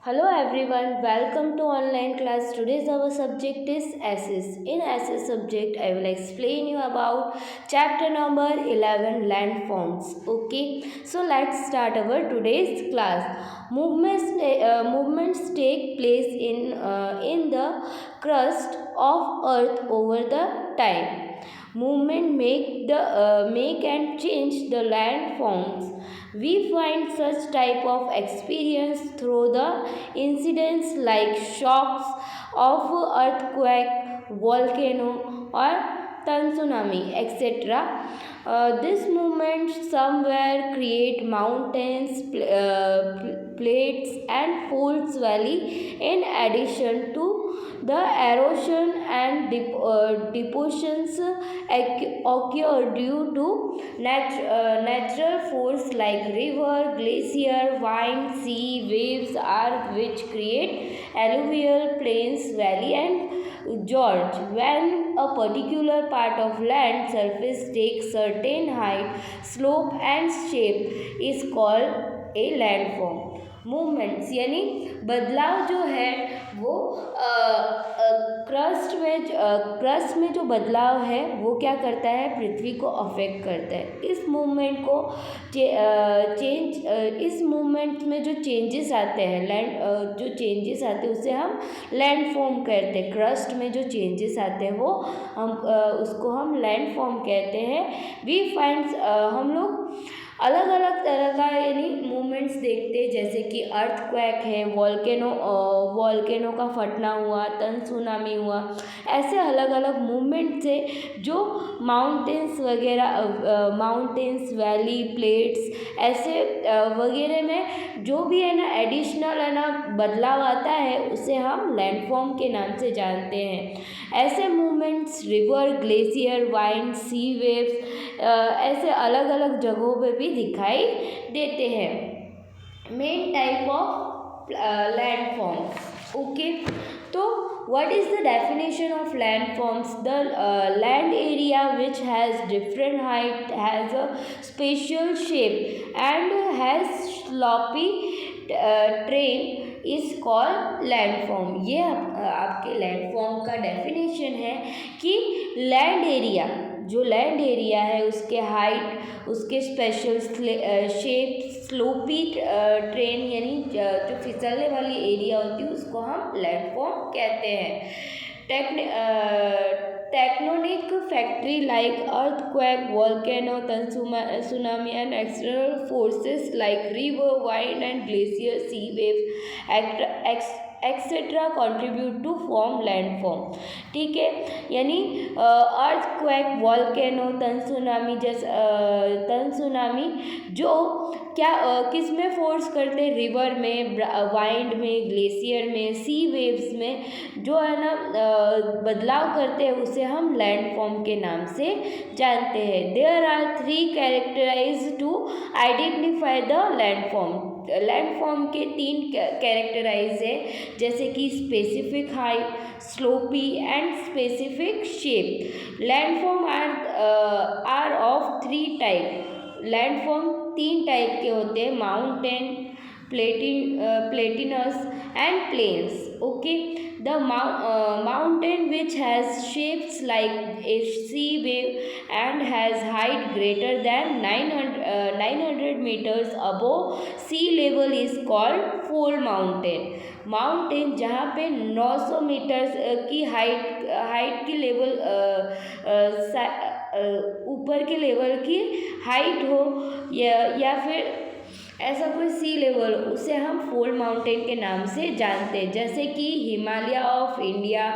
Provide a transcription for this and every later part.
Hello everyone, welcome to online class. Today's our subject is SS. In SS subject, I will explain you about chapter number 11 landforms. Okay, so let's start our today's class. Movements take place in the crust of earth over the time. Movement make and change the landforms. We find such type of experience through the incidents like shocks of earthquake, volcano or tsunami, etc. This movement somewhere create mountains, plates and folds valley in addition to the erosion and depositions occur due to natural force like river, glacier, wind, sea, waves are which create alluvial plains, valley and gorge. When a particular part of land surface takes certain height, slope and shape is called a landform. Movements यानी बदलाव जो है वो crust में जो बदलाव है वो क्या करता है, पृथ्वी को अफेक्ट करता है। इस मूवमेंट को इस मूवमेंट में जो चेंजेस आते हैं जो चेंजेस आते हैं उसे हम लैंडफॉर्म कहते हैं। क्रस्ट में जो चेंजेस आते हैं वो उसको हम लैंडफॉर्म कहते हैं। वी फाइंड हम लोग अलग अलग तरह का यानी मूवमेंट्स देखते हैं, जैसे कि अर्थक्वेक है, वॉल्केनो का फटना हुआ, सुनामी हुआ। ऐसे अलग अलग मूवमेंट्स है जो माउंटेन्स वगैरह, माउंटेन्स, वैली, प्लेट्स ऐसे वगैरह में जो भी है ना एडिशनल है ना बदलाव आता है उसे हम लैंडफॉर्म के नाम से जानते हैं। ऐसे मूवमेंट्स रिवर, ग्लेशियर, वाइंड, सी वेव्स ऐसे अलग अलग जगहों पे भी दिखाई देते हैं। Main type of landforms. Okay, तो what is the definition of landforms? The land area which has different height, has a special shape and has slopy terrain is called landform। ये आपके landform का definition है कि land area, जो land area है उसके height, उसके special shape, sloppy train यानी जो फिसलने वाली एरिया होती है उसको हम लैंडफॉर्म कहते हैं। Tectonic factory like earthquake, volcano, tsunami and external forces like river, wind and glacier, sea waves etcetera contribute to form landform. ठीक है, यानी अर्थक्वेक, वॉल्केनो, तनसुनामी जो क्या किस में फोर्स करते हैं, रिवर में, वाइंड में, ग्लेशियर में, सी वेव्स में जो है ना बदलाव करते हैं उसे हम लैंडफॉर्म के नाम से जानते हैं। There are 3 characterise to identify the landform. Landform के 3 कैरेक्टराइज है, जैसे कि specific height, sloppy and specific shape. Landform are of 3 type. Landform 3 type के होते हैं, mountain, plateaus and plains. Okay, the mountain which has shapes like a sea wave and has height greater than 900 meters above sea level is called fall mountain। Mountain जहाँ पे 900 metres की height की level ऊपर के level की height हो या फिर ऐसा कोई सी लेवल, उसे हम फॉल माउंटेन के नाम से जानते हैं। जैसे कि Himalaya of India,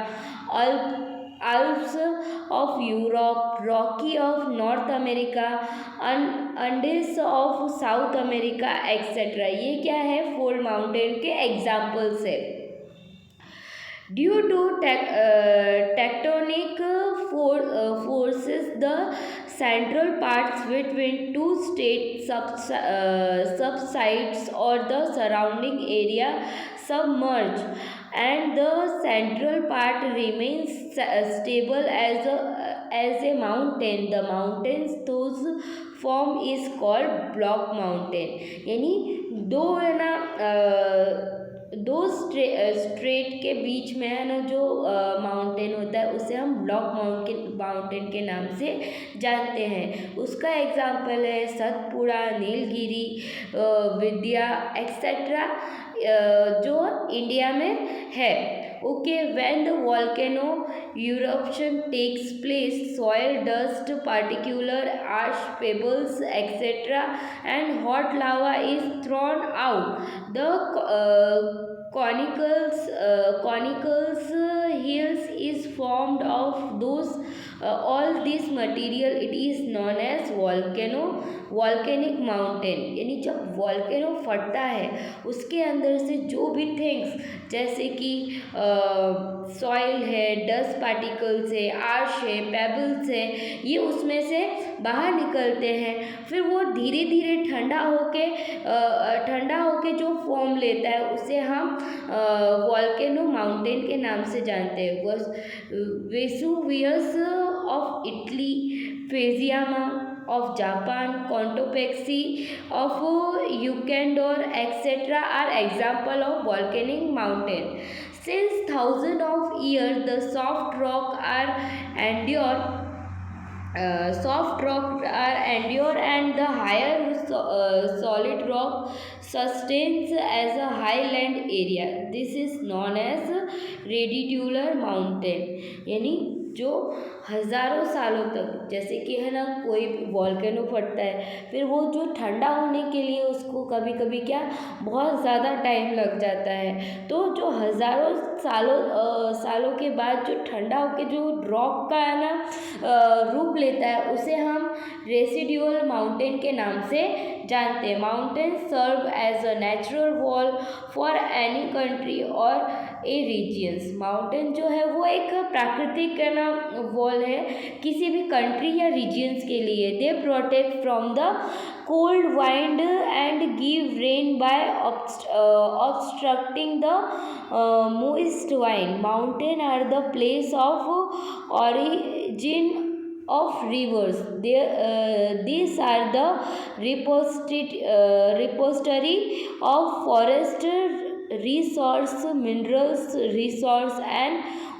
Alps of Europe, Rocky of North America, Andes of South America etcetera. ये क्या है, फॉल माउंटेन के एग्जाम्पल्स है। Due to tectonic forces, the central parts between two state subsides or the surrounding area submerge and the central part remains stable as a mountain। The mountains those form is called block mountain। यानी दो है ना दो straight के बीच में है ना जो माउंटेन होता है उसे हम ब्लॉक माउंटेन के नाम से जानते हैं। उसका एग्जाम्पल है सतपुड़ा, नीलगिरी, विंध्या एक्सेट्रा, जो इंडिया में है। Okay, when the volcano eruption takes place, soil, dust, particular ash, pebbles, etc., and hot lava is thrown out. The conicals hills is formed of those all this material. It is known as volcanic mountain। यानी जब volcano फटता है उसके अंदर से जो भी things जैसे कि सॉइल है, डस्ट पार्टिकल्स है, आश है, पेबल्स है, ये उसमें से बाहर निकलते हैं। फिर वो धीरे धीरे ठंडा होके जो फॉर्म लेता है उसे हम वॉल्केनो माउंटेन के नाम से जानते हैं। Vesuvius of Italy, Fujiyama of Japan, Cotopaxi of Ecuador, etc. are example of volcanic mountain. Since thousands of years, the soft rock are endure and the higher solid rock sustains as a highland area. This is known as radicular mountain। यानी जो हज़ारों सालों तक, जैसे कि है ना कोई वॉल्केनो फटता है, फिर वो जो ठंडा होने के लिए उसको कभी कभी क्या बहुत ज़्यादा टाइम लग जाता है। तो जो हज़ारों सालों के बाद जो ठंडा होकर जो रॉक का है ना रूप लेता है उसे हम रेसिडुअल माउंटेन के नाम से जानते हैं। Mountain serve as a natural wall for any country और ए रीजियंस। माउंटेन जो है वो एक प्राकृतिक है ना वॉल है किसी भी कंट्री या रीजियंस के लिए। They protect from the cold wind and give rain by obstructing the moist wind. Mountain are the place of origin of rivers. These are the repository of forest resource, minerals resource and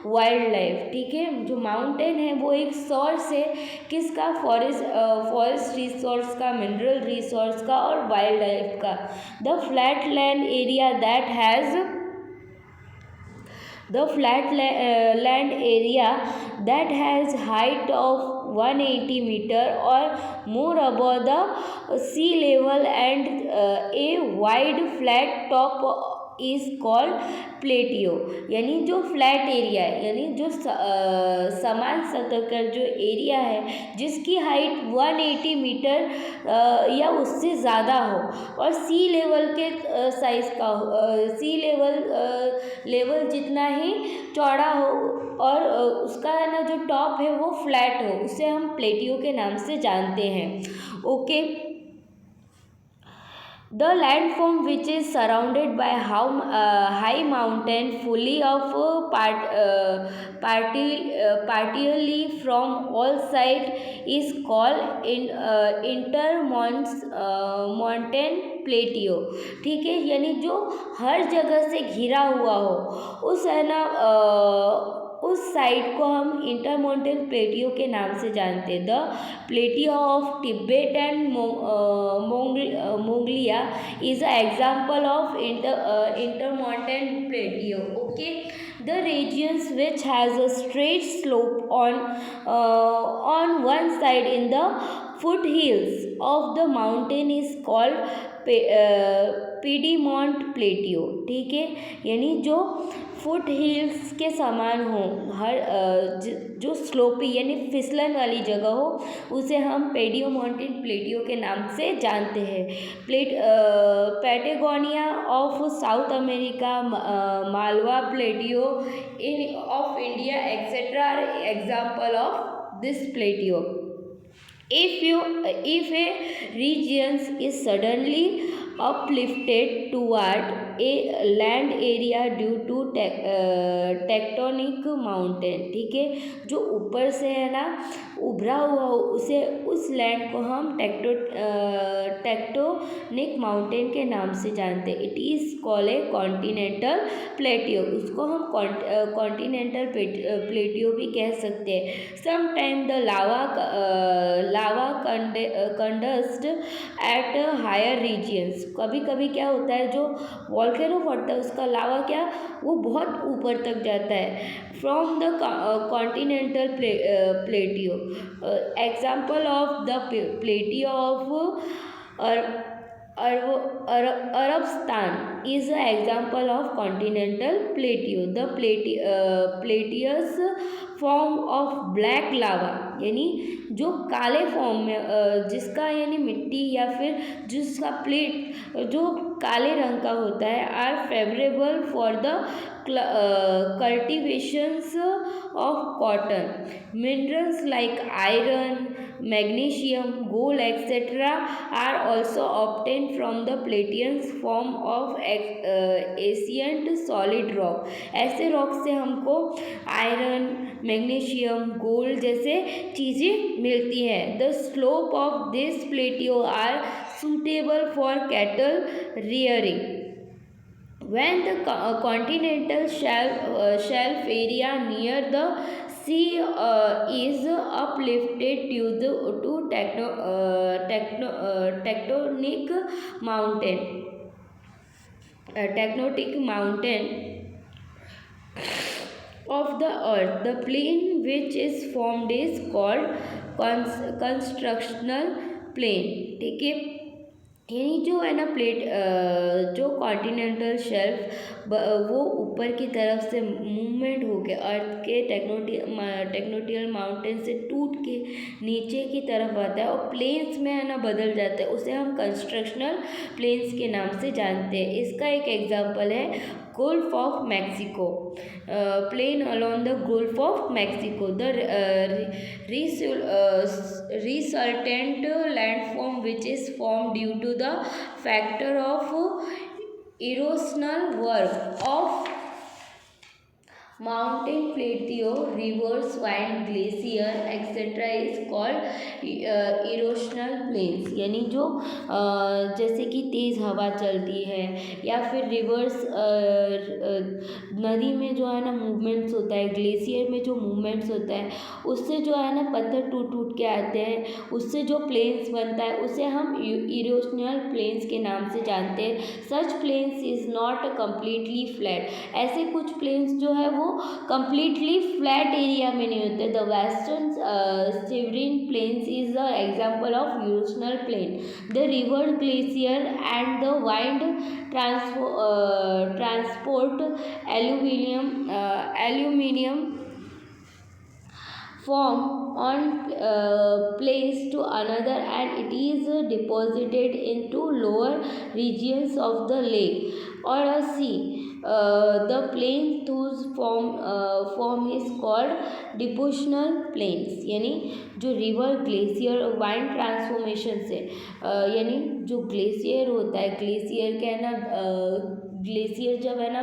wild life. ठीक है, जो mountain है वो एक source है किसका, forest resource का, mineral resource का और वाइल्ड लाइफ का। The flat land area that has height of 180 meter or more above the sea level and a wide flat top is called प्लेटियो। यानी जो फ्लैट एरिया है, यानी जो समान सतह का जो एरिया है जिसकी हाइट 180 मीटर या उससे ज़्यादा हो और सी लेवल के साइज़ का हो, सी लेवल जितना ही चौड़ा हो और उसका है ना जो टॉप है वो फ्लैट हो, उसे हम प्लेटियो के नाम से जानते हैं। Okay, the landform which is surrounded by high mountain fully of partially from all sides is called intermountain plateau। ठीक है, यानी जो हर जगह से घिरा हुआ हो उस है ना उस साइड को हम इंटरमॉन्टन प्लेटियो के नाम से जानते हैं। The plateau of Tibet and Mongolia is an example of intermountain plateau। Okay, the regions which has a straight slope on one side in the foothills of the mountain is called Piedmont Plateau। ठीक है, यानी जो foot hills के समान हो, हर जो sloppy यानी फिसलन वाली जगह हो उसे हम पेडियोमॉन्टेन प्लेटियो के नाम से जानते हैं। Patagonia of South America, Malwa plateau of India etcetera are example of this plateau. If a region is suddenly uplifted toward a land area due to tectonic mountain. ठीक है, जो ऊपर से है ना उभरा हुआ उसे उस लैंड को हम टेक्टोनिक माउंटेन के नाम से जानते हैं। It is called a continental plateau, उसको हम कॉन्टिनेंटल प्लेटियो भी कह सकते हैं। Sometime the lava condensed at higher regions, कभी कभी क्या होता है जो वॉल्केनो फटता है उसका लावा क्या वो बहुत ऊपर तक जाता है। From the continental plateau, example of the plateau of अरबस्तान is an example of continental plateau. The plateaus form of black lava, यानी जो काले फॉर्म में जिसका यानी मिट्टी या फिर जिसका प्लेट जो काले रंग का होता है, are favourable for the cultivations of cotton. Minerals like iron, magnesium, gold, etc. are also obtained from the plateaus form of ancient solid rock. ऐसे रॉक से हमको आयरन, मैग्नीशियम, गोल्ड जैसे चीज़ें मिलती हैं। The slope of this plateau are suitable for cattle rearing. When the continental shelf area near the sea is uplifted to tectonic mountain of the earth, the plane which is formed is called constructional plane। ठीक है, यानी जो है ना जो continental shelf वो ऊपर की तरफ से मूवमेंट होके अर्थ के टेक्टोनिकल माउंटेन से टूट के नीचे की तरफ आता है और प्लेन्स में है ना बदल जाता है, उसे हम कंस्ट्रक्शनल प्लेन्स के नाम से जानते हैं। इसका एक एग्जांपल है Gulf of Mexico, plain along the Gulf of Mexico. The resultant landform which is formed due to the factor of erosional work of mountain plateau, rivers, wind, glacier, etc. is called erosional plains। यानी जो जैसे कि तेज़ हवा चलती है या फिर रिवर्स नदी में जो है ना मूवमेंट्स होता है, ग्लेशियर में जो मूवमेंट्स होता है उससे जो है ना पत्थर टूट टूट के आते हैं, उससे जो प्लेन्स बनता है उसे हम इरोशनल प्लेन्स के नाम से जानते हैं। Such plains is not completely flat, ऐसे कुछ प्लेन्स जो है वो completely flat area में नहीं होते। The western Siberian plains is the example of erosional plain. The river, glacier and the wind transport aluminium from one place to another and it is deposited into lower regions of the lake or a sea. The plains whose form is called depositional plains। यानी जो river, glacier और wind transformation से यानी जो glacier होता है, glacier के है ना ग्लेशियर जब है ना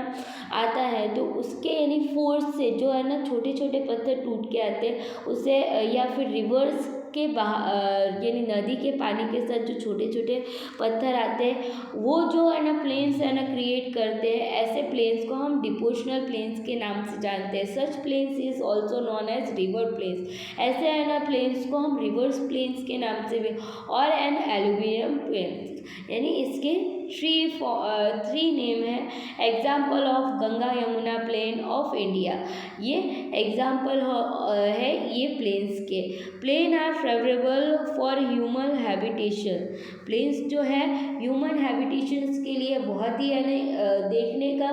आता है तो उसके यानी फोर्स से जो है ना छोटे छोटे पत्थर टूट के आते हैं उसे या फिर रिवर्स के यानी नदी के पानी के साथ जो छोटे छोटे पत्थर आते हैं वो जो है ना प्लेन्स है ना क्रिएट करते हैं। ऐसे प्लेन्स को हम डिपोशनल प्लेन्स के नाम से जानते हैं। Such plains is also known as river plains, ऐसे है ना प्लेन्स को हम रिवर्स प्लेन्स के नाम से भी और एन एल्यूमिनियम प्लेन्स, यानी इसके थ्री नेम है। Example of Ganga Yamuna plain of India, ये एग्जाम्पल है ये प्लेन्स के। Plain are favourable for human habitation, plains जो है ह्यूमन हैबिटेशंस के लिए बहुत ही यानी देखने का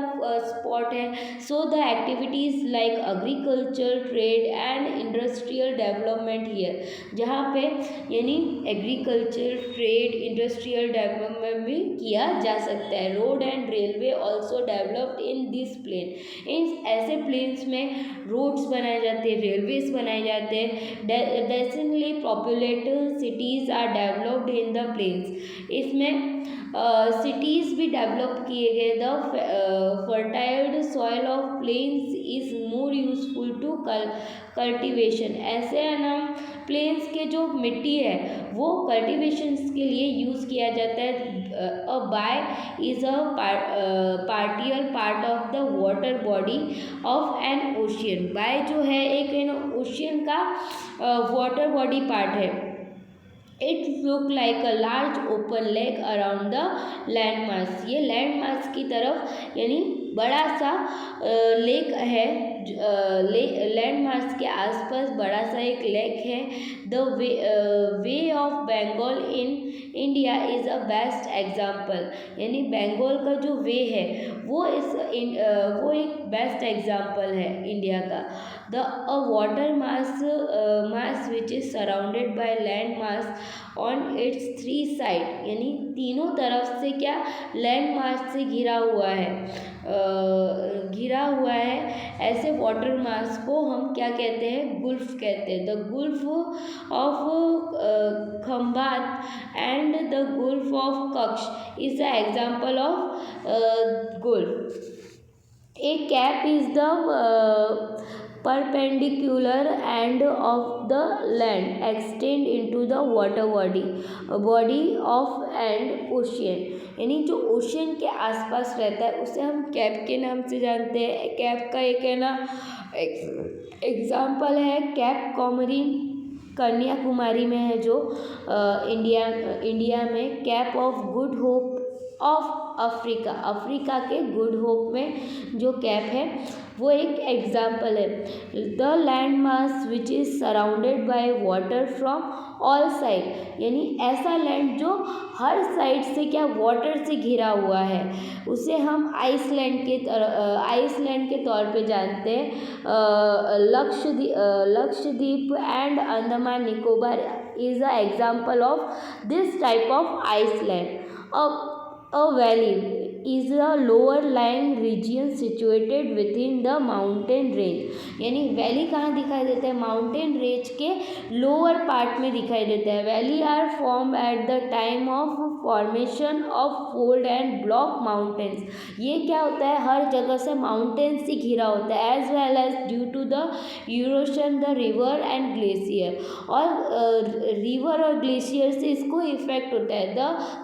स्पॉट है। So the activities like agriculture, trade and industrial development here, जहाँ पे यानी एग्रीकल्चर, ट्रेड, इंडस्ट्रियल डेवलपमेंट भी किया जा सकता है। Road and railway also developed in this plain, इन ऐसे प्लेन्स में रोड्स बनाए जाते हैं, रेलवेज बनाए जाते हैं। Densely populated cities are developed in the plains, इसमें सिटीज़ भी डेवलप किए गए। The fertiled soil of plains is more useful to cultivation. ऐसे है ना, प्लेन्स के जो मिट्टी है वो कल्टीवेशंस के लिए यूज़ किया जाता है। A bay is a partial part of the water body of an ocean. Bay जो है एक ओशियन का वाटर बॉडी पार्ट है। It look like a large open lake around the land mass. ये लैंड मास की तरफ यानी बड़ा सा लेक है। लैंड मास के आसपास बड़ा सा एक लेक है। The bay of Bengal in India is a best example. यानी बंगाल का जो वे है वो वो एक बेस्ट एग्जाम्पल है इंडिया का। The water mass which is surrounded by land mass on its three side. यानी तीनों तरफ से क्या लैंड मास से घिरा हुआ है, ऐसे वाटर मास को हम क्या कहते हैं, गुल्फ कहते हैं। The Gulf of Khambhat and the Gulf of Kutch is the example of Gulf. A cap is the perpendicular end of the land extend into the water body of an ocean। यानी जो ocean के आसपास रहता है उसे हम कैप के नाम से जानते हैं। कैप का एक है ना एग्जाम्पल है कैप कॉमरिन, कन्याकुमारी में है जो इंडिया में। Cap of good hope of Africa के गुड होप में जो कैप है वो एक एग्जाम्पल है। The land mass which is surrounded by water from all side. यानी ऐसा लैंड जो हर साइड से क्या वाटर से घिरा हुआ है उसे हम आइसलैंड के तौर पे जानते हैं। Lakshadweep and Andaman Nicobar is a example of this type of island. A valley is a lower lying region situated within the mountain range। यानी वैली कहाँ दिखाई देता है, माउंटेन रेंज के लोअर पार्ट में दिखाई देता है। Valley are form at the time of formation of fold and block mountains. ये क्या होता है, हर जगह से माउंटेन से घिरा होता है। As well as due to the erosion the river and glacier. और रिवर और ग्लेशियर से इसको इफेक्ट होता है। The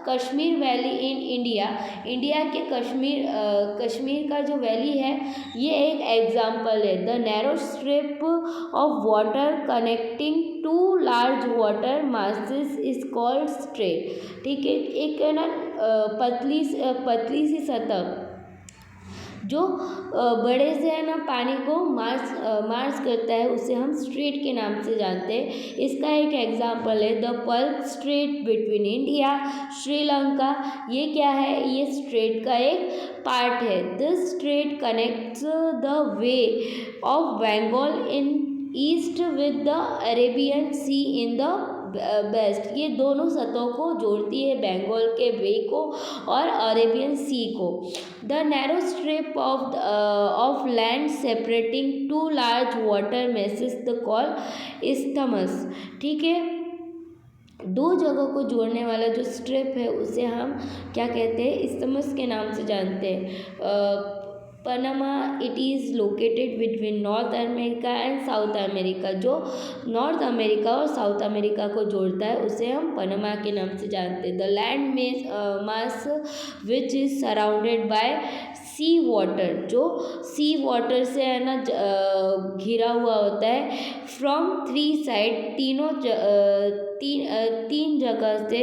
Kashmir valley in India के कश्मीर का जो वैली है ये एक एग्जाम्पल है। The narrow strip of water connecting two large water masses is called strait. ठीक है, एक है ना पतली सी सतह जो बड़े से है ना पानी को मार्स करता है उसे हम स्ट्रेट के नाम से जानते हैं। इसका एक एग्जाम्पल है the pearl strait between India Sri Lanka. ये क्या है, ये स्ट्रेट का एक पार्ट है। This strait connects the bay of Bengal in east with the Arabian sea in the west. ये दोनों सतहों को जोड़ती है, बंगाल के वे को और अरेबियन सी को। The narrow strip of land separating two large water masses the call isthmus. ठीक है, दो जगह को जोड़ने वाला जो स्ट्रिप है उसे हम क्या कहते हैं, इस्थमस के नाम से जानते हैं। Panama it is located between north America and south America. जो नॉर्थ अमेरिका और साउथ अमेरिका को जोड़ता है उसे हम पनामा के नाम से जानते हैं। द लैंड में mass which is surrounded by sea water. जो सी वाटर से है ना घिरा हुआ होता है। फ्रॉम थ्री साइड तीन जगह से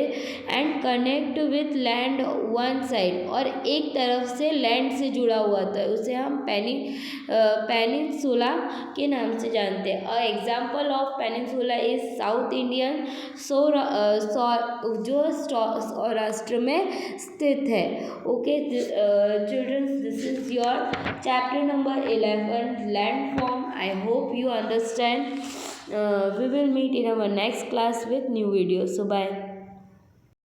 and connect with land one side. और एक तरफ से लैंड से जुड़ा हुआ होता है उसे हम पेनिनसुला के नाम से जानते हैं। A example of peninsula is south Indian जो सौराष्ट्र में स्थित है। Okay childrens, this is your chapter number 11 landform. I hope you understand. We will meet in our next class with new videos. So bye.